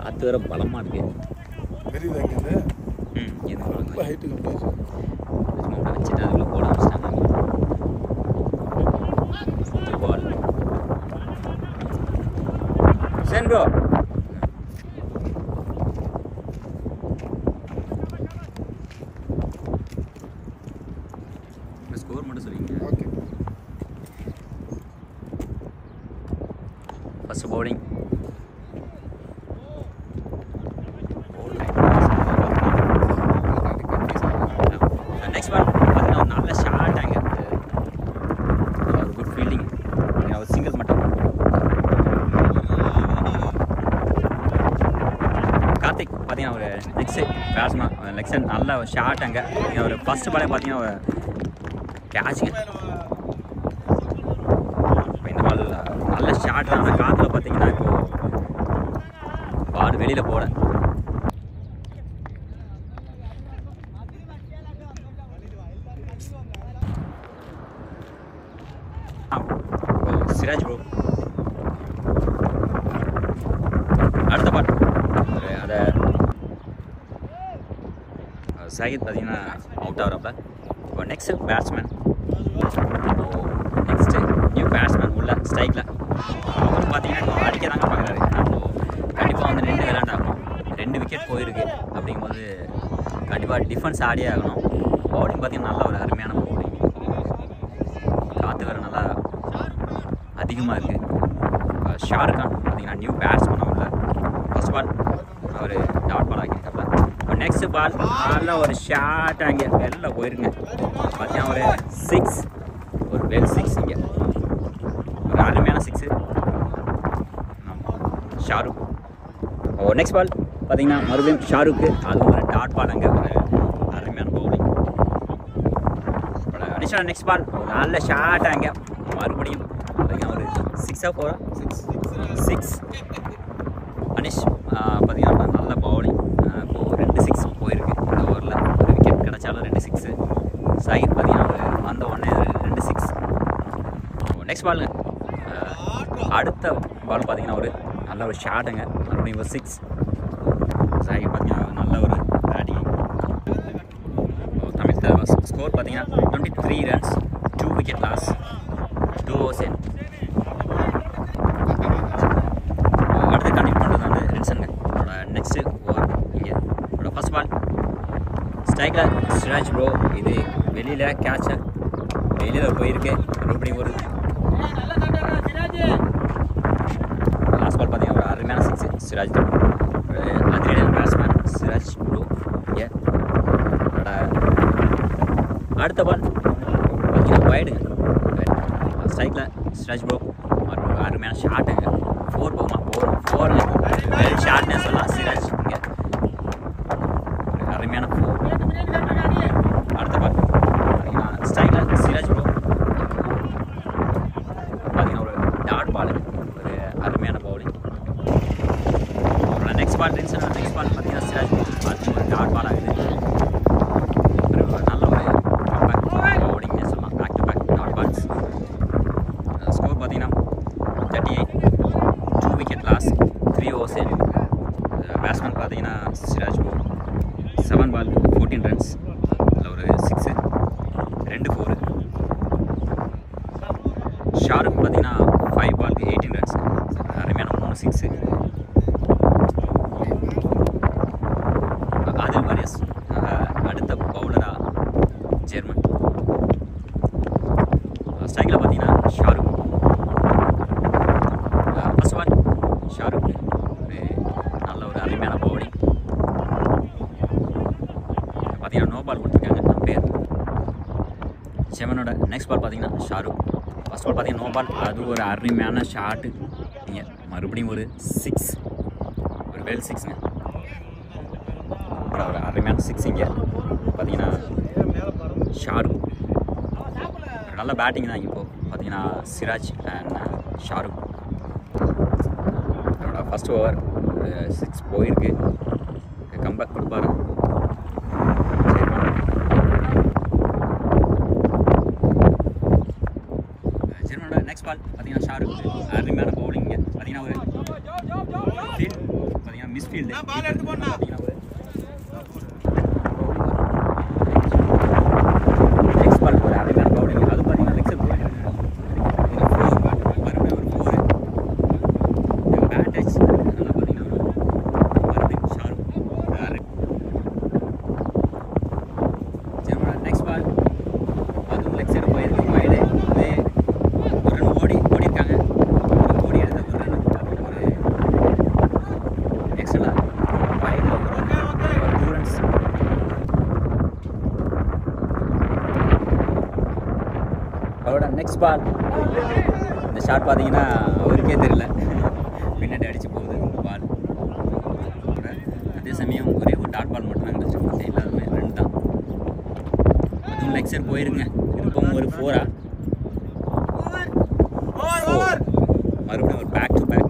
காற்று வேறு பலமாக இருக்குது. வச்சுட்டு அதுக்குள்ளே போட ஆரம்பிச்சிட்டாங்க. பால் சேன் ப்ரோ ஸ்கோர் மட்டும் சொல்லிங்க. Okay. First bowling next ball பார்த்தீங்கன்னா நல்ல ஷார்ட் அங்கே ஒரு குட் ஃபீல்டிங். ஒரு சிங்கிள் மட்டும் கார்த்திக் பார்த்தீங்கன்னா ஒரு நெக்ஸ்ட்டு பேட்ஸ்மேன் லெக்ஸன் நல்ல ஷார்ட் அங்கே ஒரு ஃபஸ்ட் பாலே பார்த்தீங்கன்னா ஒரு கேட்சுங்க. இப்போ இந்த பால் நல்ல ஷார்ட் தான். அந்த காற்றுல பார்த்தீங்கன்னா இப்போது பால் வெளியில் போட சிராஜ் ப்ரோ அடுத்த பால் அதை சாகித் பார்த்தீங்கன்னா அவுட் ஆகிறப்ப இப்போ next batsman next new batsman உள்ள ஸ்ட்ரைக்கில் அவர் பார்த்தீங்கன்னா இப்போ அடிக்க தாங்க பார்க்குறாரு. அப்போது கண்டிப்பாக வந்து 2 விளையாண்டாகணும். 2 விக்கெட் போயிருக்கு. அப்படிங்கும்போது கண்டிப்பாக டிஃபென்ஸ் ஆடியே ஆகணும். பவுலிங் பார்த்தீங்கன்னா நல்ல ஒரு அருமையான பவுலிங். காற்று வேறு நல்லா அதிகமாக இருக்குது. ஷாருக் கான் பார்த்தீங்கன்னா நியூ பேட்ஸ்மேன் உள்ள ஃபர்ஸ்ட் பால் அவர் டாட் பால் ஆக்கியிருக்காப்ல. இப்போ நெக்ஸ்ட் பால் நல்ல ஒரு ஷார்ட் அங்கே வெளில போயிருங்க. பார்த்தீங்கன்னா ஒரு 6 ஒரு வெல் 6 இங்கே ஒரு அருமையான 6 ஷாருக். நெக்ஸ்ட் பால் பார்த்தீங்கன்னா மறுபடியும் ஷாருக்கு அதுவும் ஒரு டாட் பால் அங்கே ஒரு அருமையான பவுலிங். அடிஷனல் நெக்ஸ்ட் பால் நல்ல ஷார்ட் அங்கே மறுபடியும் பார்த்தீங்கன்னா ஒரு 6 4 6 அனிஷ் பார்த்தீங்கன்னா நல்ல பவுலிங். இப்போது 2 6 போயிருக்கு இந்த ஓவரில். ஒரு விக்கெட் கிடச்சாலும் 2 6. சாகித் பார்த்தீங்கன்னா ஒரு வந்த உடனே 2 6. நெக்ஸ்ட் பாலுங்க அடுத்த பால் பார்த்தீங்கன்னா ஒரு நல்ல ஒரு ஷாட்டுங்க மறுபடியும் ஒரு 6. சாகித் பார்த்தீங்கன்னா நல்ல ஒரு பேட்டிங். தமிழ் தலைவர் ஸ்கோர் பார்த்தீங்கன்னா 23 runs 2 wicket loss 2 overs in. அடுத்து கண்டினியூ பண்ணுறது வந்து ரின்சனுங்க. நெக்ஸ்ட்டு ஓவர் இங்கே ஃபர்ஸ்ட் பால் ஸ்ட்ரைக்கில் சிராஜ் ப்ரோ இது வெளியில் கேட்சை வெளியில் போயிருக்கு. மறுபடியும் ஒரு லாஸ்ட் பால் பார்த்தீங்கன்னா ஒரு அருமையான 6 சிராஜ் தான். அதிரடியான பேட்ஸ்மேன் சிராஜ் ப்ரோ இங்கே. அடுத்த பால் பார்த்தீங்கன்னா வைடுங்க. ஸ்ட்ரைக்கில் சிராஜ் ப்ரோ ஒரு அருமையான ஷாட்டுங்க. 4 போகுமா 4 வெல் ஷாட்னே சொல்லலாம் சிராஜ் இங்கே ஒரு அருமையான 4. அடுத்த பால் பார்த்தீங்கன்னா ஸ்ட்ரைக்கில் சிராஜ் ப்ரோ பார்த்தீங்கன்னா ஒரு டாட் பால் ஒரு அருமையான பவுலிங். அப்புறம் நெக்ஸ்ட் பால் ரின்சன். நெக்ஸ்ட் பால் பார்த்தீங்கன்னா சிராஜ் ப்ரோ ஒரு டாட் பால் ஆகுது. நல்ல ஒரு பவுலிங்னே சொல்லலாம். Back to back dot balls. Score பார்த்தீங்கன்னா 38 2 wicket loss 3 overs in. Batsman பார்த்தீங்கன்னா சிராஜ் ப்ரோ 7 பால் 14 runs அதில் ஒரு 6 2 4. ஷாருக் பார்த்தீங்கன்னா 5 பாலுக்கு 18 runs அருமையான 3 6. ஆதில் வாரியஸ் அடுத்த பவுலராக ஜெர்மன். ஸ்ட்ரைக்கில் பார்த்தீங்கன்னா ஷாருக் ஃபர்ஸ்ட் பால் ஷாருக் ஒரு நல்ல ஒரு அருமையான பவுலிங். பார்த்தீங்கன்னா நோ பால் கொடுத்துருக்காங்க அம்பையர். செவனோட நெக்ஸ்ட் பால் பார்த்தீங்கன்னா ஷாருக் ஃபர்ஸ்ட் பால் பார்த்தீங்கன்னா நோ பால். அது ஒரு அருமையான ஷாட்டு இங்கே மறுபடியும் ஒரு 6 ஒரு வெல் 6ங்க. ஒரு அருமையான 6 இங்கே பார்த்தீங்கன்னா ஷாருக் ஒரு நல்ல பேட்டிங் தான். இப்போது பார்த்தீங்கன்னா Siraj and Shahrukh first over 6 போயிருக்கு. கம்பேக் கொடுப்பாரு ஷாருக் அருமையான பவுலிங்க பார்த்தீங்கன்னா ஒரு ஃபீல்ட் பார்த்தீங்கன்னா மிஸ் ஃபீல்டு பார்த்தீங்கன்னா ஒரு நெக்ஸ்ட் பால் ஒரு அருமையான பவுலிங் அது பார்த்தீங்கன்னா லெக்ஸர் மறுபடியும் ஒரு 4 பேட் டச் நல்லா பார்த்தீங்கன்னா மறுபடியும் ஷாருக் நெக்ஸ்ட் பால் அதுவும் லெக்ஸர் போயிருக்கு வைடு அதே ஒரு ரன் ஓடிருக்காங்க ஓடி எடுத்த ஒரு ரன் ஒரு எக்ஸ்ட்ரா வைடில் ஒரு 2 ரன்ஸ் அவரோட நெக்ஸ்ட் பால் இந்த ஷாட் பார்த்தீங்கன்னா அவருக்கே தெரியல பின்னாடி அடிச்சு போகுது பால் அதே சமயம் ஒரே ஒரு டாட் பால் மட்டும் தான் கிடச்சிருக்கு எல்லாருமே 2 தான் அதுவும் லெக்ஸர் போயிருங்க திருப்பவும் ஒரு 4 மறுபடியும் ஒரு back to back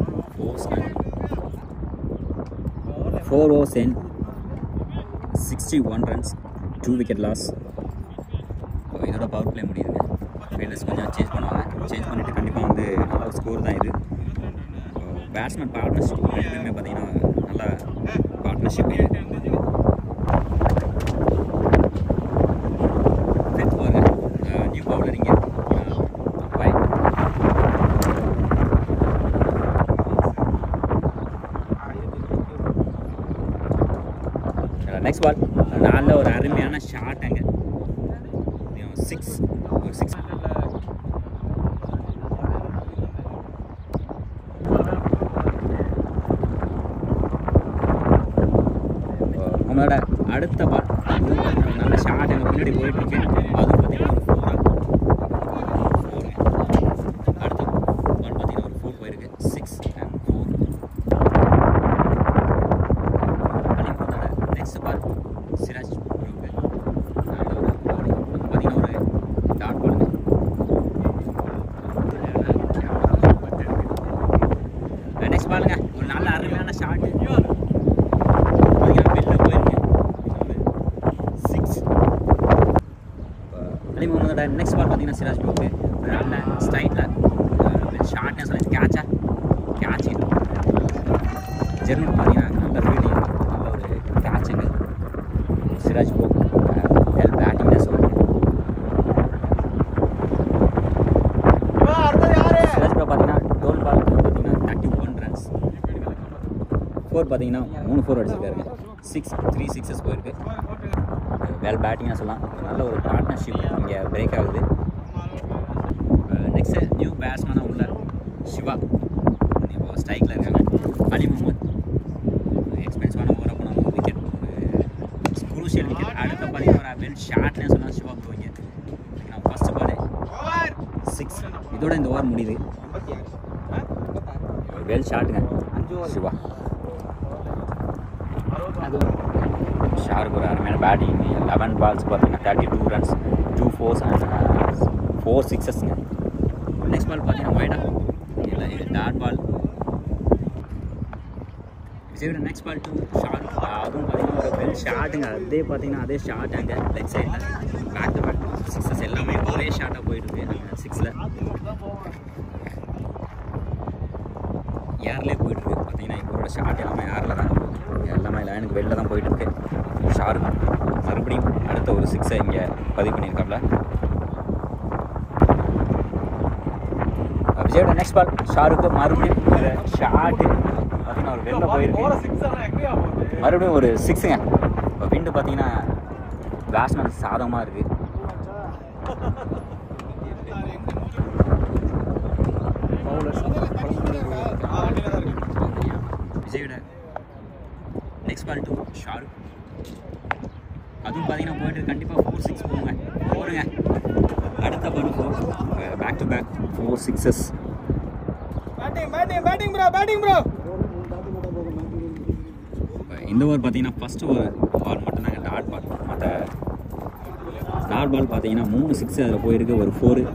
4 overs in 61 runs 2 wicket loss இதோட பவர் பிளே முடியுதுங்க ஃபீல்டர்ஸ் கொஞ்சம் சேஞ்ச் பண்ணுவாங்க சேஞ்ச் பண்ணிவிட்டு கண்டிப்பாக வந்து நல்ல ஒரு ஸ்கோர் தான் இது பேட்ஸ்மேன் பார்ட்னர்ஷிப் ரெண்டுமே பார்த்தீங்கன்னா நல்லா பார்ட்னர்ஷிப் இது ஃபிஃப்த் ஓவர் நியூ பவுலர் இங்கே நெக்ஸ்ட் பால் நல்ல ஒரு அருமையான ஷாட் அங்கே 6 ஒரு 6 நம்மளோட அடுத்த பால் நல்ல ஷாட் எங்கள் பின்னாடி போயிட்டுருக்கு அது பார்த்தீங்கன்னா ஒரு 4 அடுத்த பால் பார்த்தீங்கன்னா ஒரு 4 போயிருக்கு 6 and 4 நெக்ஸ்ட் பால் சிராஜ் பார்த்தீங்கன்னா ஒரு டாட் பாலுங்க நெக்ஸ்ட் பாலுங்க ஒரு நல்ல அருமையான ஷாட்டு வெளில போயிருக்கு 6 அலி முகமதோட நெக்ஸ்ட் பால் பார்த்தீங்கன்னா சிராஜ் ப்ரோக்கு நல்ல ஸ்டைலில் ஷார்ட்னு சொல்லி கேட்ச் ஜெர்மன் பார்த்தீங்கன்னா நல்ல ஃபீல்டிங் நல்ல ஒரு கேட்சுங்க சிராஜ் ப்ரோ பேட்டிங்னு சொல்லுவாங்க சிராஜ் ப்ரோ பார்த்தீங்கன்னா 12 பால் பார்த்தீங்கன்னா 31 ரன்ஸ் 4 பார்த்தீங்கன்னா 3 4 அடிச்சிருக்காருங்க 3 6s போயிருக்கு பேட்டிங்னு சொல்லலாம் நல்ல ஒரு பார்ட்னர்ஷிப் இங்கே பிரேக் ஆகுது நெக்ஸ்ட்டு நியூ பேட்ஸ்மேனாக உள்ள சிவா இப்போ ஸ்ட்ரைக்கில் இருக்காங்க அலி முகமது எக்ஸ்பென்சிவான ஓவர் போனால் ஒரு விக்கெட் குரூஷியல் விக்கெட் அடுத்த பார்த்தீங்கன்னா ஒரு வெல் ஷாட்னே சொன்னால் சிவா ப்ரோ இங்கே ஃபஸ்ட்டு பால் 6 இதோட இந்த ஓவர் முடியுது வெல் ஷாட்டுங்க சிவா ஷாருக்கு ஒரு அருமையான பேட்டிங் 11 பால்ஸ் பார்த்தீங்கன்னா 32 ரன்ஸ் 2 4s and 4 6ஸ்ங்க நெக்ஸ்ட் பால் பார்த்தீங்கன்னா வைடா இல்லை இது டாட் பால் விஜயோட நெக்ஸ்ட் பால் 2 ஷார்ட் அதுவும் பார்த்தீங்கன்னா ஒரு வெல் ஷாட்டுங்க அதே பார்த்தீங்கன்னா அதே ஷாட் அங்கே லெக் சைடில் பேக் டு பேக் 6s எல்லாமே ஒரே ஷாட்டாக போயிட்டுருக்கு அங்கே 6ல் ஏர்லேயே போயிட்டுருக்கு பார்த்தீங்கன்னா இவரோட ஷாட் எல்லாமே ஏரில் தான் எல்லாமே லைனுக்கு வெளில தான் போயிட்டுருக்கு ஷாருக் மறுபடியும் அடுத்த ஒரு 6 இங்கே பதிவு பண்ணியிருக்காப்ல விஜயோட நெக்ஸ்ட் பால் ஷாருக்கு மறுபடியும் ஒரு ஷாட்டு பார்த்தீங்கன்னா ஒரு வெளில போயிருக்கு மறுபடியும் ஒரு 6ங்க இப்போ விண்டு பார்த்தீங்கன்னா பேட்ஸ்மேன் சாதகமாக இருக்குது விஜயோட நெக்ஸ்ட் பால் 2 ஷாருக் அதுவும் பார்த்தீங்கன்னா போயிட்டு கண்டிப்பாக 4 6 போடுங்க அடுத்த ball 4 back to back 4 6s batting bro இந்த ஓவர் பார்த்தீங்கன்னா ஃபஸ்ட்டு பால் மட்டும் தாங்க டாட் பால் மற்ற டாட் பால் பார்த்தீங்கன்னா 3 6 அதில் போயிருக்கு ஒரு 4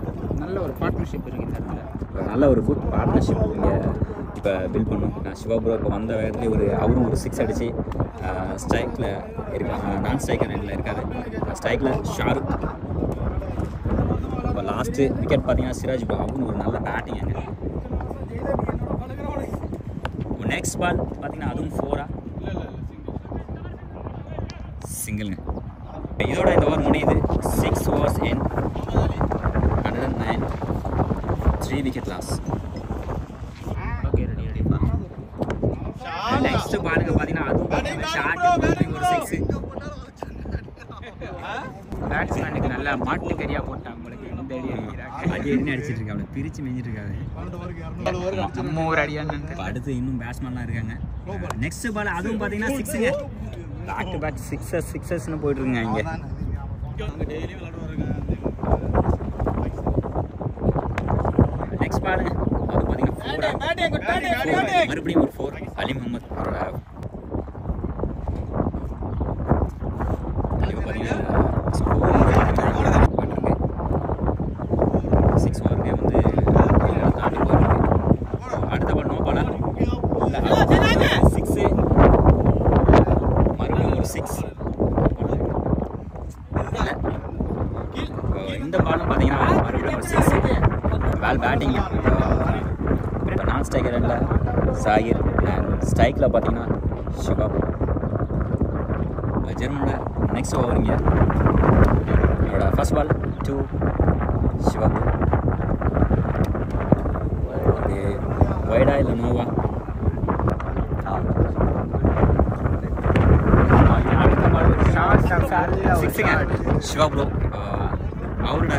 நல்ல ஒரு பார்ட்னர்ஷிப் இருக்குது நல்ல ஒரு குட் பார்ட்னர்ஷிப் இங்கே இப்போ பில்ட் பண்ணோம் சிவா ப்ரோ இப்போ வந்த வேகத்துலேயே அவரும் ஒரு 6 அடித்து ஸ்ட்ரைக்கில் இருக்காங்க நான் ஸ்ட்ரைக்கர் ரெண்டில் இருக்காரு ஸ்ட்ரைக்கில் ஷாருக் இப்போ லாஸ்ட்டு விக்கெட் பார்த்தீங்கன்னா சிராஜ் ப்ரோ அவரும் ஒரு நல்ல பேட்டிங் அங்கே நெக்ஸ்ட் பால் பார்த்தீங்கன்னா அதுவும் 4 சிங்கிள்ங்க. இதோட இந்த ஓவர் முடியுது. 6 overs in 109, 3 wicket loss. Okay ரெடிப்பா. Next பாருங்க பார்த்தீங்கன்னா அதுவும் ஷார்ட் ஒரு 6. பேட்ஸ்மேனுக்கு நல்லா மாட்டு கறியா போட்டாங்க. உங்களுக்கு இந்த அடி அடிக்கிறாங்க. அடி அடிச்சிட்டு இருக்காங்க. பிரிச்சு மேஞ்சிட்டு இருக்காங்க. நம்ம ஒரு அடியான்னு அடுத்து இன்னும் பேட்ஸ்மேன்லாம் இருக்காங்க. நெக்ஸ்ட் பால் அதுவும் பார்த்தீங்கன்னா 6ங்க. பேக் டு பேக் சிக்ஸஸ்ன்னு போயிட்டு இருக்குங்க இங்கே. நெக்ஸ்ட் பாருங்க அது பார்த்தீங்கன்னா மறுபடியும் ஒரு 4 அலி முகமது அவரோட இந்த பாலும் பார்த்தீங்கன்னா மறுபடியும் ஒரு 6 வேல் பேட்டிங். இப்போ நான் ஸ்ட்ரைக்கர் ரெண்டில் சாகிர், ஸ்ட்ரைக்கில் பார்த்தீங்கன்னா சிவா. ஜெர்மனோட நெக்ஸ்ட் ஓவருங்க. அவரோட ஃபர்ஸ்ட் பால் 2 சிவா. வைடா இல்லை நோவா? சிவா ப்ரோ அவரோட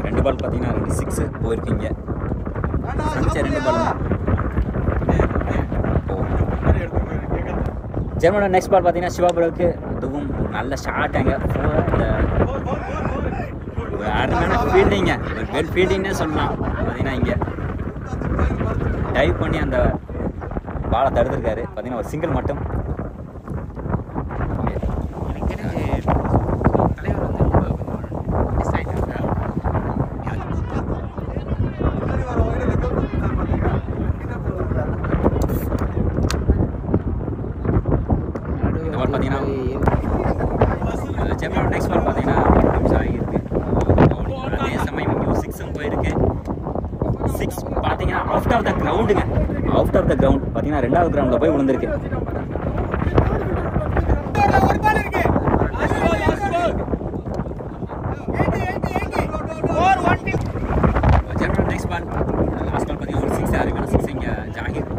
ரெண்டு பால் பார்த்தீங்கன்னா 6 போயிருக்கீங்க. ரெண்டு பால் ஜெர்மனோட நெக்ஸ்ட் பால் பார்த்தீங்கன்னா சிவா ப்ரோவுக்கு அதுவும் நல்ல ஷார்ட்டாங்க. ஒரு அருமையான ஃபீல்டிங்க, ஒரு வெல் ஃபீல்டிங்னே சொல்லலாம். பார்த்தீங்கன்னா இங்கே டைவ் பண்ணி அந்த பாலை தடுத்துருக்காரு. பார்த்தீங்கன்னா ஒரு சிங்கிள் மட்டும். ஜெர்மனோட நெக்ஸ்ட் பால் பார்த்தீங்கன்னா ஆகியிருக்கு. அதே சமயம் இங்கே 6 போயிருக்கு. 6 பார்த்தீங்கன்னா அவுட் ஆஃப் த கிரவுண்டுங்க. அவுட் ஆஃப் த கிரவுண்ட் பார்த்தீங்கன்னா 2வது கிரவுண்டில் போய் விழுந்திருக்கு. ஜெர்மனோட நெக்ஸ்ட் பால் லாஸ்ட் பால் பார்த்தீங்கன்னா ஒரு 6 அருமையான 6 இங்கே ஜாகிர்.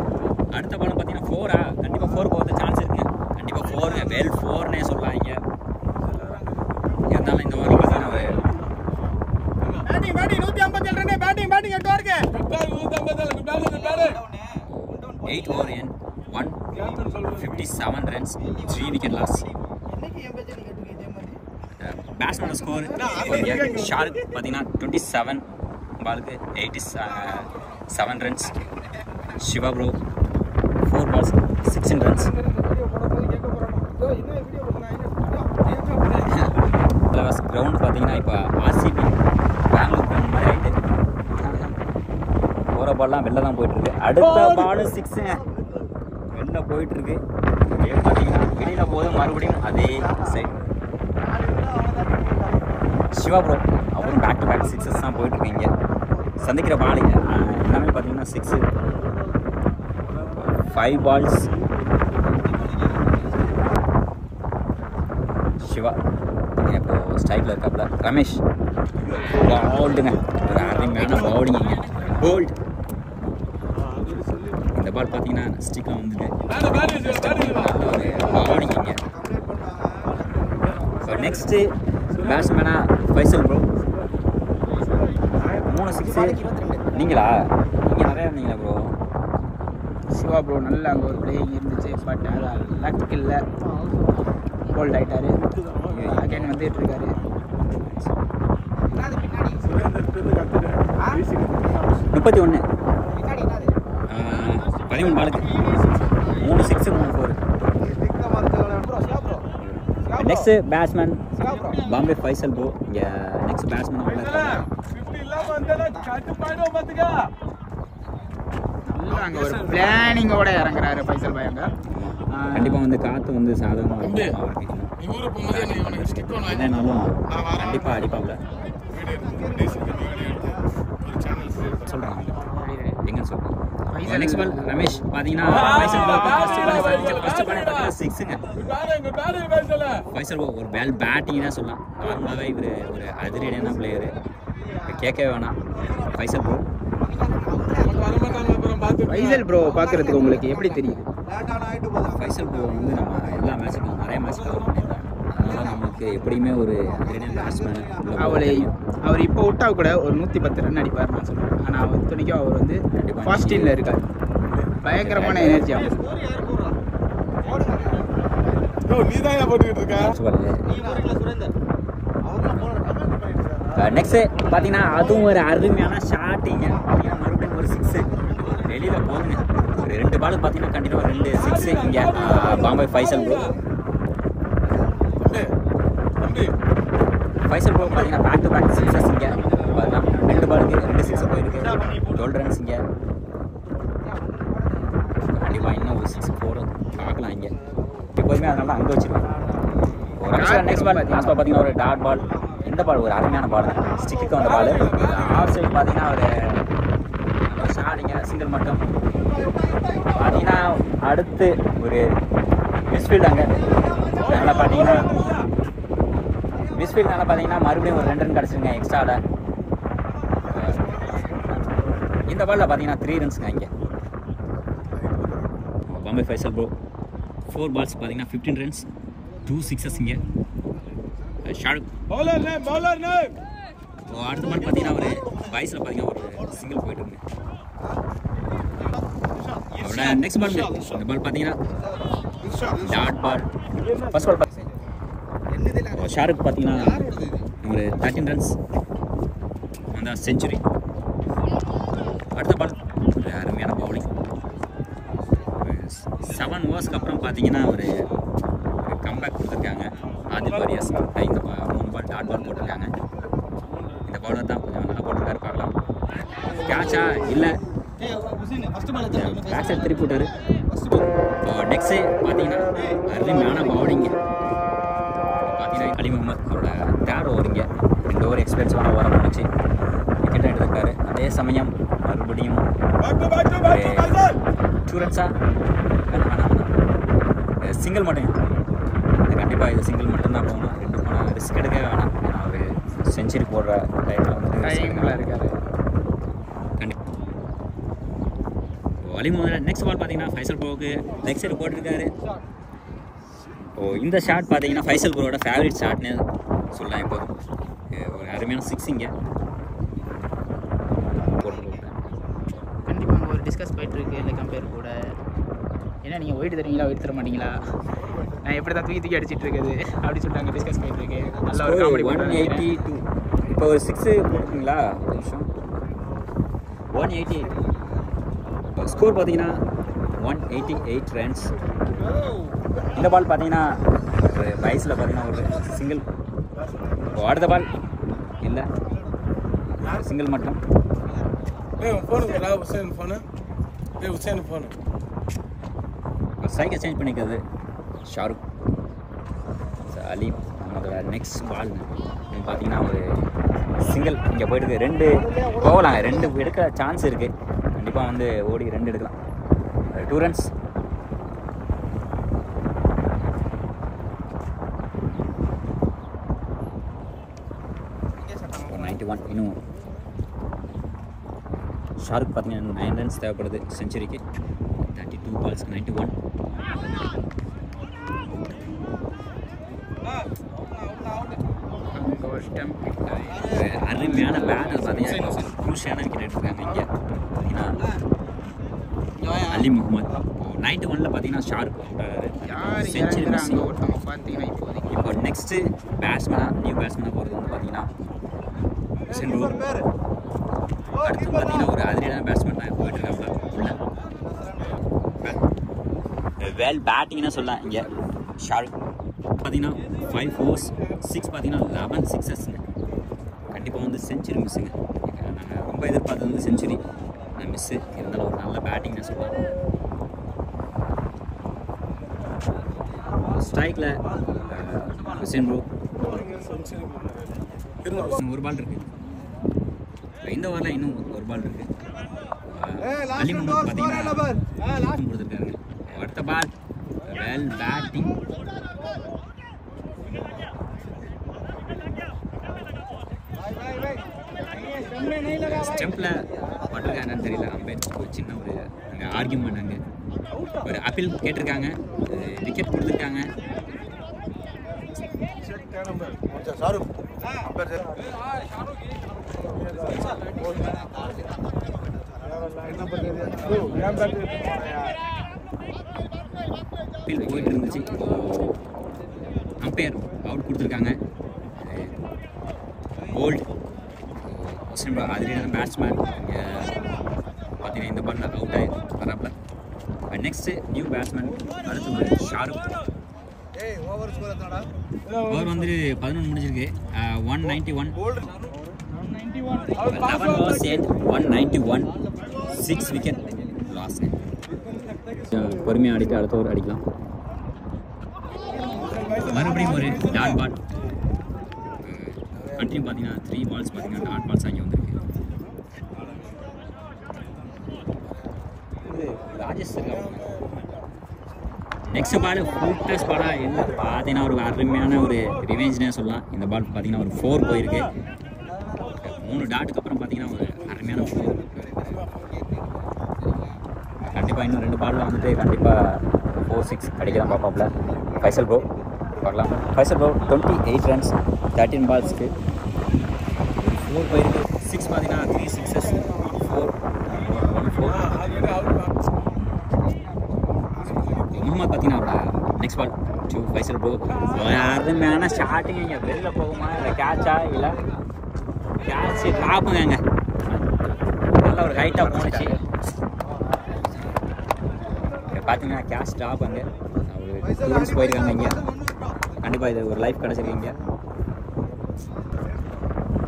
அடுத்த பால் பார்த்தீங்கன்னா 4 கண்டிப்பாக 4 போகிறது சான்ஸ் இருக்குங்க. கண்டிப்பாக 4ங்க, வெல் 4னே சொல்லலாம். இங்கே இருந்தாலும் இந்த ஓவர் பார்த்தீங்கன்னா 8 over in 157 runs, 3 wicket loss. பேட்ஸ்மேனோட ஸ்கோர் ஷாருக் பார்த்தீங்கன்னா 27 பாலுக்கு 87 runs. Siva bro 4 balls 16 runs. Ground பார்த்தீங்கன்னா இப்போ ஆர்சிபி பெங்களூர் கிரவுண்ட் மாதிரி ஆகிட்டு போகிற பால்லாம் வெளில தான் போயிட்டுருக்கு. அடுத்த பால் 6ங்க வெளில போயிட்டுருக்கு. பார்த்தீங்கன்னா வெளியில் போது மறுபடியும் அதே சைட் சிவா ப்ரோ அப்புறம் பேக் டு பேக் 6s தான் போயிட்டுருக்கீங்க. சந்திக்கிற பாலுங்க எல்லாமே பார்த்தீங்கன்னா 6 5 balls. சிவா இப்போ ஸ்ட்ரைக்கில் இருக்காப்புல. ரமேஷ் பவுல்டுங்க, ஒரு அருமையான பவுலிங்க. போல்ட் இந்த பால் பார்த்தீங்கன்னா ஸ்டிக்கில் வந்துட்டு ஒரு பவுலிங்க. ஸோ நெக்ஸ்ட்டு பேட்ஸ்மேனாக ஃபைசல் ப்ரோ 3 6. நீங்களா? நீங்கள் நிறையா இருந்தீங்களா ப்ரோ? சிவா ப்ரோ நல்லா அங்கே ஒரு பிளேயிங் இருந்துச்சு. பட் அதான் லக் இல்லை, கோல்ட் ஆகிட்டாரு. அகைன் வந்துட்டு இருக்காரு. 31 13 பாலுக்கு 3 6 3 4. Next batsman Bombay Faisal bro. இங்கே நெக்ஸ்ட் பேட்ஸ்மேன் நல்லா அங்கே ஒரு பிளானிங்கோட இறங்குறாரு ஃபைசல் பாய். அங்கே கண்டிப்பாக வந்து காற்று வந்து சாதகமாக அவருக்கு என்னன்னாலும் கண்டிப்பாக அடிப்பாப்ல சொல்கிறாங்க. எங்கன்னு சொல்கிறேன் நெக்ஸ்ட் பால் ரமேஷ் பார்த்தீங்கன்னா ஃபைசல் ப்ரோ ஃபர்ஸ்ட் பால் 6ங்க. ஃபைசல் ப்ரோ ஒரு பேட்டிங் தான் சொல்லலாம். நார்மலாகவே இவர் ஒரு அதிரடியான பிளேயரு, கேட்கவே வேணாம். ஃபைசல் ப்ரோ பார்க்குறதுக்கு உங்களுக்கு எப்படி தெரியுது? ஃபைசல் ப்ரோ வந்து நம்ம எல்லா மேட்சுக்கும் நிறைய மேட்ச் கவர் பண்ணியிருக்கோம். அதனால் நம்மளுக்கு எப்படியுமே ஒரு அதிரடியான பேட்ஸ்மேன். அவர் இப்போ விட்டா கூட ஒரு 110 ரன் அடிப்பார் நான் சொல்லுவேன். ஆனால் அவர் துணிக்கும் அவர் வந்து ஃபாஸ்ட் டீமில் இருக்கார். பயங்கரமான எனர்ஜி அவர். நெக்ஸ்ட் பார்த்தீங்கன்னா அதுவும் ஒரு அருமையான ஷாட்டிங்க. மறுபடியும் ஒரு 6 வெளியில் போகுங்க. ஒரு 2 பால் பார்த்தீங்கன்னா கண்டிப்பாக 2 6 இங்கே பாம்பே ஃபைசல் ப்ரோ. ஃபைசல் ப்ரோ பார்த்தீங்கன்னா பேக் டு பேக் 6 இங்கே பார்க்கலாம். 2 பாலுக்கு 2 6 போயிருக்கு. 12 ரன்ஸ் இங்கே. கண்டிப்பாக இன்னும் ஒரு 6 4 பார்க்கலாம் இங்கே. எப்போதுமே அதனால தான் அங்கே வச்சுருவாங்க. நெக்ஸ்ட் பால் லாஸ்ட் பால் பார்த்தீங்கன்னா ஒரு டாட் பால். இந்த பால் ஒரு அருமையான பால் தான். ஸ்டிக்கு வந்த பால். ஆஃப் சைடு பார்த்தீங்கன்னா ஒரு ஷாட்டிங்க சிங்கிள் மட்டும். பார்த்தீங்கன்னா அடுத்து ஒரு மிஸ்ஃபீல்டு அங்கே நல்லா பார்த்தீங்கன்னா மிஸ்ஃபீல்ட்னால பார்த்தீங்கன்னா மறுபடியும் ஒரு 2 ரன் கிடச்சிருங்க எக்ஸ்ட்ராவில். இந்த பாலில் பார்த்தீங்கன்னா 3 ரன்ஸுங்க இங்கே பாம்பே ஃபைசல் ப்ரோ. 4 பால்ஸ் பார்த்தீங்கன்னா 15 ரன்ஸ் 2 6 இங்கே. ஷாருக் அடுத்த பால் பார்த்தீங்கன்னா ஒரு வயசில் பார்த்தீங்கன்னா ஒரு சிங்கிள் போயிட்டு இருக்கு. அவரோட நெக்ஸ்ட் பால் இந்த பால் பார்த்தீங்கன்னா dot ball. First ball Shahrukh பார்த்தீங்கன்னா ஒரு 13 ரன்ஸ் அந்த செஞ்சுரி. அடுத்த பால் அருமையான பவுலிங். 7 ஓவர்ஸ்க்கு அப்புறம் பார்த்தீங்கன்னா ஒரு கம்பேக் கொடுத்துருக்காங்க ஆதில் வாரியர்ஸ். இந்த 3 பால் டாட் பால் போட்டிருக்காங்க. இந்த பவுலர் தான் கொஞ்சம் நல்லா போட்டிருக்காரு. பார்க்கலாம் கேட்சா இல்லை கேட்சை திருப்பி போட்டார். நெக்ஸ்ட்டு பார்த்தீங்கன்னா அருமையான பவுலிங். பார்த்தீங்கன்னா அலி முகமது அவரோட 3rd ஓவருங்க. 2 ஓவர் எக்ஸ்பீரியன்ஸான ஓவராக முடிச்சு விக்கெட் எடுத்திருக்காரு. அதே சமயம் மறுபடியும் 2 ரன்ஸா சிங்கிள் மட்டும். கண்டிப்பாக இது சிங்கிள் மட்டும்தான் போகணும். 2 போனால் ரிஸ்க் எடுக்கவே வேணாம். அவர் செஞ்சுரி போடுற டைமில் வந்து இருக்காரு கண்டிப்பாக. அலி முகமது நெக்ஸ்ட் பால் பார்த்தீங்கன்னா ஃபைசல் ப்ரோவுக்கு லெக் சைடு போட்டிருக்காரு. இந்த ஷாட் பார்த்தீங்கன்னா ஃபைசல் ப்ரோவோட ஃபேவரட் ஷாட்னு சொல்லலாம். எப்போதும் ஒரு அருமையான 6 இங்கே கண்டிப்பாக ஒரு டிஸ்கஸ் போயிட்டுருக்கு இல்லை கம்பேர் கூட. ஏன்னா நீங்கள் ஒயிட் தருவீங்களா ஒயிட் தர மாட்டீங்களா, நான் எப்படி தான் தூக்கி அடிச்சிட்டு இருக்குது அப்படின்னு சொல்லிட்டு டிஸ்கஸ் போயிட்டுருக்கு. நல்ல ஒரு காமெடி 182. இப்போ ஒரு 6 போட்டுருங்களா ஒரு நிமிஷம். 188 ஸ்கோர் பார்த்தீங்கன்னா 188 ரன்ஸ். இந்த பால் பார்த்தீங்கன்னா ஒரு வயசில் பார்த்தீங்கன்னா ஒரு சிங்கிள். அடுத்த பால் இல்லை சிங்கிள் மட்டும். ஸ்ட்ரைக்கை சேஞ்ச் பண்ணிக்கிறது ஷாருக். அலி அதோட நெக்ஸ்ட் பால் பார்த்தீங்கன்னா ஒரு சிங்கிள் இங்கே போயிட்டு 2 போகலாங்க. 2 எடுக்க சான்ஸ் இருக்குது. கண்டிப்பாக வந்து ஓடி 2 எடுக்கலாம். 2 ரன்ஸ். இன்னும் ஷாருக் பார்த்தீங்கன்னா 9 ரன்ஸ் தேவைப்படுது செஞ்சுரிக்கு. 32 பால்ஸ்க்கு 91. அருமையான பேட்டர் பார்த்தீங்கன்னா குரூஷியான விக்கெட் எடுத்துருக்காங்க இங்கே பார்த்தீங்கன்னா அலி முகமது. 91ல் பார்த்தீங்கன்னா ஷாருக் செஞ்சுரி பார்த்தீங்கன்னா இப்போ நெக்ஸ்ட்டு நியூ பேட்ஸ்மேனாக போகிறது வந்து பார்த்தீங்கன்னா சென்ரூர். அடுத்து பார்த்தீங்கன்னா ஒரு அதிரடியான பேட்ஸ்மேன் தான் போயிட்டுருக்காங்க உள்ள. வெல் பேட்டிங்னா சொல்லலாம் இங்கே ஷாருக். பார்த்தீங்கன்னா 5 4s 6 பார்த்தீங்கன்னா 11 6 கண்டிப்பாக வந்து செஞ்சுரி மிஸ்ஸுங்க. நாங்கள் ரொம்ப எதிர்பார்த்தது வந்து செஞ்சுரி மிஸ்ஸு. இருந்தாலும் ஒரு நல்ல பேட்டிங்னு சொல்லலாம். ஸ்ட்ரைக்கில் ஹுசேன் ப்ரோ ஒரு பால் இருக்குது. இந்த ஓவரில் இன்னும் ஒரு பால் இருக்குது. அலிமுன் பார்த்தீங்கன்னா கொடுத்துருக்காருங்க. அடுத்த பால் வெல் பேட்டிங். ஸ்டெம்பில் பட்டிருக்காங்கன்னு தெரியல. அம்பேர் சின்ன ஒரு அங்கே ஆர்கியூமெண்ட், அங்கே ஒரு அப்பீல் கேட்டிருக்காங்க, விக்கெட் கொடுத்துருக்காங்க. அப்பீல் போயிட்டு இருந்துச்சு. அம்பையர் அவுட் கொடுத்துருக்காங்க. போல்ட் அதிரியான பேட்ஸ்மேன் பார்த்தீங்கன்னா இந்த பால்ல அவுட் ஆகி வராப்ல. நெக்ஸ்ட்டு நியூ பேட்ஸ்மேன் அடுத்து ஷாருக். ஓவர் வந்து 11 முடிஞ்சிருக்கு. 191 11 was end 191 6 விக்கெட் லாஸ். பொறுமையாக அடிக்க அடுத்த ஓவர் அடிக்கலாம். மறுபடியும் ஒரு டாட் பால். கண்டினியூ பார்த்தீங்கன்னா 3 பால்ஸ் பார்த்தீங்கன்னா டாட் பால்ஸ் அங்கே வந்துருக்கு. ராஜேஷ் நெக்ஸ்ட் பால் ஃபுல்டஸ் பாலாக என்ன பார்த்தீங்கன்னா ஒரு அருமையான ஒரு ரிவெஞ்ச்னே சொல்லலாம். இந்த பால் பார்த்தீங்கன்னா ஒரு 4 போயிருக்கு. 3 டாட்டுக்கு அப்புறம் பார்த்தீங்கன்னா ஒரு அருமையான 4. கண்டிப்பாக இன்னும் 2 பாலில் வந்துட்டு கண்டிப்பாக 4-6 அடிக்கலாம் பார்ப்பாப்ல. ஃபைசல் ப்ரோ பார்க்கலாம். ஃபைசல் ப்ரோ 28 ரன்ஸ் 13 பால்ஸ்க்கு 4 போயிருக்கு. 6 பார்த்தீங்கன்னா 3 6s 4 1 4. முகமது பார்த்தீங்கன்னா அவரோட next ball to Faisal bro. அருமையான ஸ்டார்டிங். இங்கே வெளில போகுமா இல்லை கேட்சா இல்லை கேட்ச் ட்ராப்புங்க. இங்கே நல்லா ஒரு ஹைட்டாக போணுச்சு. பார்த்தீங்கன்னா கேட்ச் ட்ராப். அங்கே ஒரு ஸ்டூடெண்ட்ஸ் போயிருக்காங்க. இங்கே கண்டிப்பாக இது ஒரு லைஃப் கிடச்சிருக்கு. இங்கே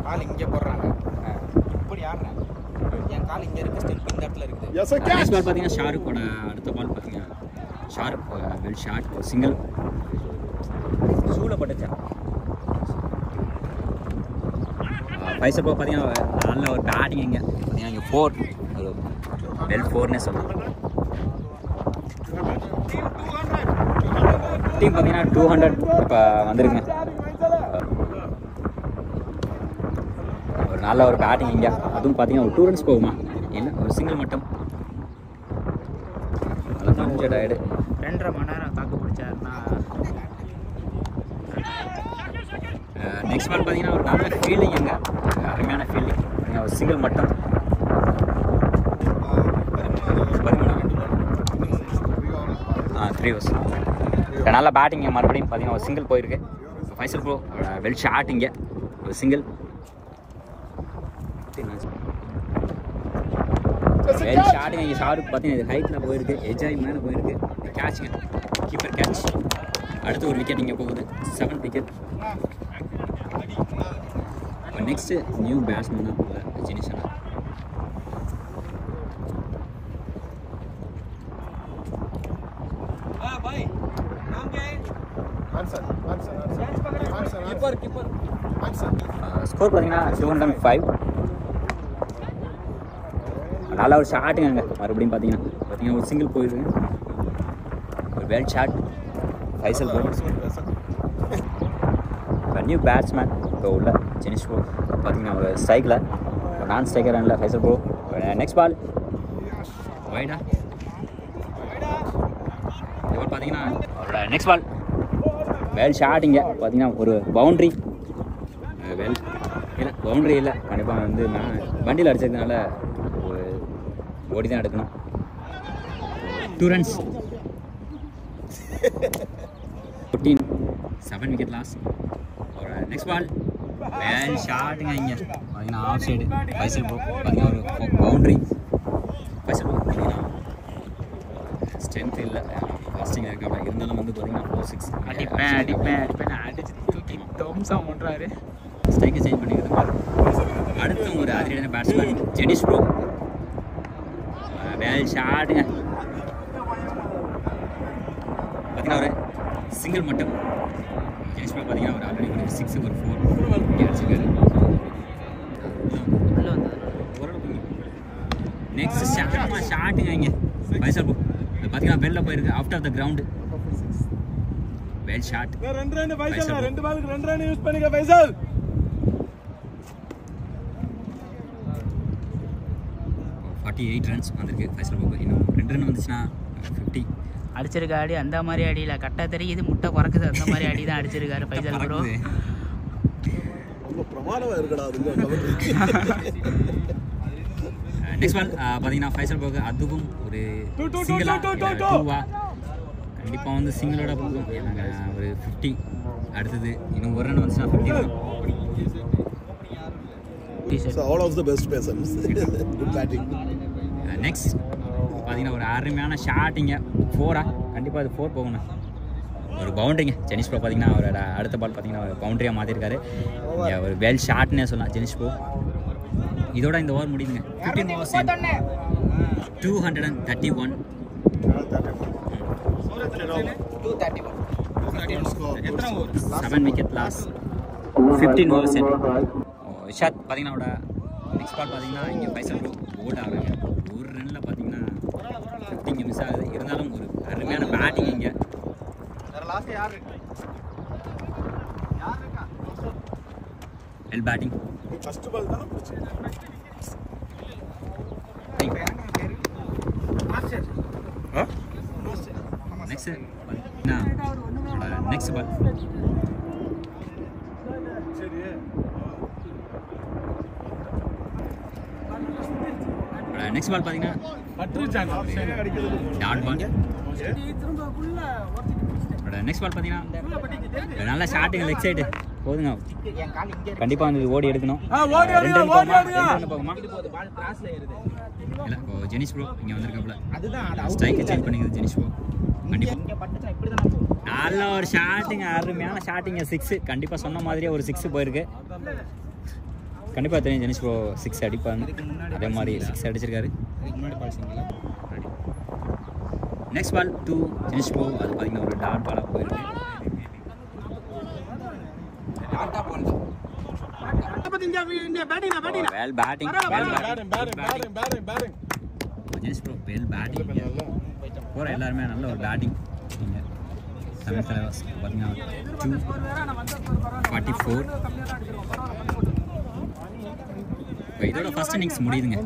கால் இங்கே போடுறாங்க. இப்படி ஆடுறேன். என் கால் இங்கே இருக்குது. ஸ்டெப் இந்த இடத்துல இருக்குது. நெக்ஸ்ட் பால் பார்த்தீங்கன்னா ஷாருக்கோட அடுத்த பால் பார்த்தீங்கன்னா ஷாருக் வெல் ஷாட் சிங்கிள் ஷூவில் பட்டுச்சா. ஃபைசல் ப்ரோ பார்த்தீங்கன்னா நல்ல ஒரு பேட்டிங். இங்கே பார்த்தீங்கன்னா இங்கே 4 ஒரு வெல் 4னே சொல்லலாம். டீம் பார்த்தீங்கன்னா 200 இப்போ வந்துருங்க. ஒரு நல்ல ஒரு பேட்டிங். இங்கே அதுவும் பார்த்தீங்கன்னா ஒரு 2 ரன்ஸ் போகுமா இல்லை ஒரு சிங்கிள் மட்டும். நல்லா கொஞ்சம் டயர்டு. 2.5 மணி நேரம் தாக்கு பிடிச்சாருன்னா. நெக்ஸ்ட் பால் பார்த்தீங்கன்னா ஒரு நல்ல ஃபீல்டிங். எங்கே அருமையான ஃபீல்டிங். ஒரு சிங்கிள் மட்டும். த்ரீ ஹவர்ஸ் நல்ல பேட்டிங். மறுபடியும் பார்த்தீங்கன்னா ஒரு சிங்கிள் போயிருக்கு. Faisal bro well shot. இங்கே ஒரு சிங்கிள் வெல் ஷாட்டுங்க. இங்கே ஷாருக் பார்த்தீங்கன்னா இது ஹைட்டில் போயிருக்கு. எஜ்ஜாய் மேலே போயிருக்கு. கேட்சுங்க கீப்பர் கேட்ச். அடுத்து ஒரு விக்கெட் இங்கே போகுது. 7th wicket. நெக்ஸ்ட்டு நியூ பேட்ஸ்மேனாக போகல ஜினிஷனா. ஸ்கோர் பார்த்தீங்கன்னா 205. நல்லா ஒரு ஷாட்டுங்க. அங்கே மறுபடியும் பார்த்தீங்கன்னா ஒரு சிங்கிள் போயிருக்கு. ஒரு well shot Faisal bro. New batsman இப்போ உள்ள ஜெனிஷ் ப்ரோ பார்த்தீங்கன்னா ஒரு ஸ்ட்ரைக்கில் நான் ஸ்ட்ரைக்கர் ரனில் ஃபைசல் ப்ரோ. நெக்ஸ்ட் பால் வைடா. இப்போ பார்த்தீங்கன்னா அவரோட நெக்ஸ்ட் பால் வெல் ஷாட்டிங்க. பார்த்தீங்கன்னா ஒரு பவுண்ட்ரி. வெல் இல்லை பவுண்ட்ரி இல்லை. கண்டிப்பாக வந்து நான் வண்டியில் அடித்ததுனால ஓடி தான் எடுக்கணும். 2 ரன்ஸ் 14 7 விக்கெட் லாஸ். ஒரு நெக்ஸ்ட் பால் வெல் ஷாட்டுங்க. இங்கே பார்த்தீங்கன்னா ஆஃப் சைடு ஃபைசல் ப்ரோ. பார்த்தீங்கன்னா ஒரு பவுண்ட்ரி. ஃபைசல் ப்ரோ பார்த்தீங்கன்னா ஸ்ட்ரென்த் இல்லை ஃபஸ்ட்டிங் இருக்காப்ல. இருந்தாலும் வந்து பார்த்தீங்கன்னா 4-6 அடிப்பேன் அடிச்சு தூக்கி தம்சம் பண்ணுறாரு. ஸ்ட்ரைக்கை சேஞ்ச் பண்ணிக்கிறது. அடுத்து ஒரு அதிரியான பேட்ஸ்மேன் ஜெனிஷ் ப்ரோ. வெல் ஷாட்டுங்க. பார்த்தீங்கன்னா ஒரு சிங்கிள் மட்டும். ஜெனிஷ் ப்ரோ பார்த்தீங்கன்னா ஒரு ஆல்ரெடி ஒரு 6 ஒரு 4 இங்கே அடிச்சிருக்காரு. ஓரளவுக்கு நெக்ஸ்ட் 7 ஷாட்டுங்க இங்கே பைசல் ப்ரோ பார்த்தீங்கன்னா வெளில போயிருக்கு out of the ground well shot 2 run Faisal 2 பாலுக்கு 2 ரன் யூஸ் பண்ணுங்க பைசல் 48 ரன்ஸ் வந்திருக்கு பைசல் ப்ரோ இன்னும் 2 ரன் வந்துச்சுன்னா 50 அடிச்சிருக்க அடி அந்த மாதிரி அடியில கட்டா தெரியுது முட்டை குறைக்குது அந்த மாதிரி அடி தான் அடிச்சிருக்காரு பைசல் ப்ரோ ரொம்ப பிரமாதமா இருக்குடா அதுங்க கமெண்ட்ரி நெக்ஸ்ட் பால் பார்த்தீங்கன்னா ஃபைசல் ப்ரோக்கு அதுவும் ஒரு சிங்கிளா டூவா கண்டிப்பாக வந்து சிங்கிளோட போகும் நாங்கள் ஒரு 50 அடுத்தது இன்னும் ஒரு ரன் வந்துச்சுன்னா 50 வரும் So all of the best pacers. Good batting. Next பார்த்தீங்கன்னா ஒரு அருமையான ஷாட்டிங்க 4 கண்டிப்பாக அது 4 போகணும் ஒரு பவுண்டரிங்க ஜெனிஷ் ப்ரோ பார்த்தீங்கன்னா அவரோட அடுத்த பால் பார்த்தீங்கன்னா ஒரு பவுண்டரியாக மாற்றிருக்காரு ஒரு வெல் ஷாட்னே சொல்லலாம் ஜெனிஷ் ப்ரோ இதோட இந்த ஓவர் முடியுதுங்க 15 overs 231 7 wicket loss 15 overs Vishad பார்த்தீங்கன்னா நெக்ஸ்ட் பால் பார்த்தீங்கன்னா இங்கே பைசல் ப்ரோ போல்ட் ஆகுறாங்க ஒரு ரனில் பார்த்தீங்கன்னா 50 இங்கே மிஸ் ஆகுது இருந்தாலும் ஒரு அருமையான பேட்டிங் இங்கே வெல் பேட்டிங் First ball தான நெக்ஸ்ட் பால் நெக்ஸ்ட் பால் பார்த்தீங்கன்னா டாட் பால் நெக்ஸ்ட் பால் பார்த்தீங்கன்னா நல்ல ஷாட்டுங்க லெக் சைடு போதுங்க கண்டிப்பாக வந்து ஓடி எடுக்கணும் 2 ரன் போகுமா இல்லை இப்போ ஜெனிஷ் ப்ரோ இங்கே வந்திருக்காப்புல ஸ்ட்ரைக்கை சேஞ்ச் பண்ணிக்குது ஜெனிஷ் ப்ரோ கண்டிப்பாக நல்ல ஒரு ஷாட்டுங்க அருமையான ஷாட்டிங்க 6 கண்டிப்பாக சொன்ன மாதிரியே ஒரு 6 போயிருக்கு கண்டிப்பாக தெரியும் ஜெனிஷ் ப்ரோ 6 அடிப்பாங்க அதே மாதிரி 6 அடிச்சிருக்காரு நெக்ஸ்ட் பால் 2 ஜெனிஷ் ப்ரோ அது பார்த்தீங்கன்னா ஒரு டாட் பாலாக போயிருக்கு well batting Jenish bro well batting போகிற எல்லாருமே நல்ல ஒரு பேட்டிங் நீங்கள் தமிழ் தலைவாஸ் பார்த்தீங்கன்னா 244 இதோட ஃபர்ஸ்ட் இன்னிங்ஸ் முடியுதுங்க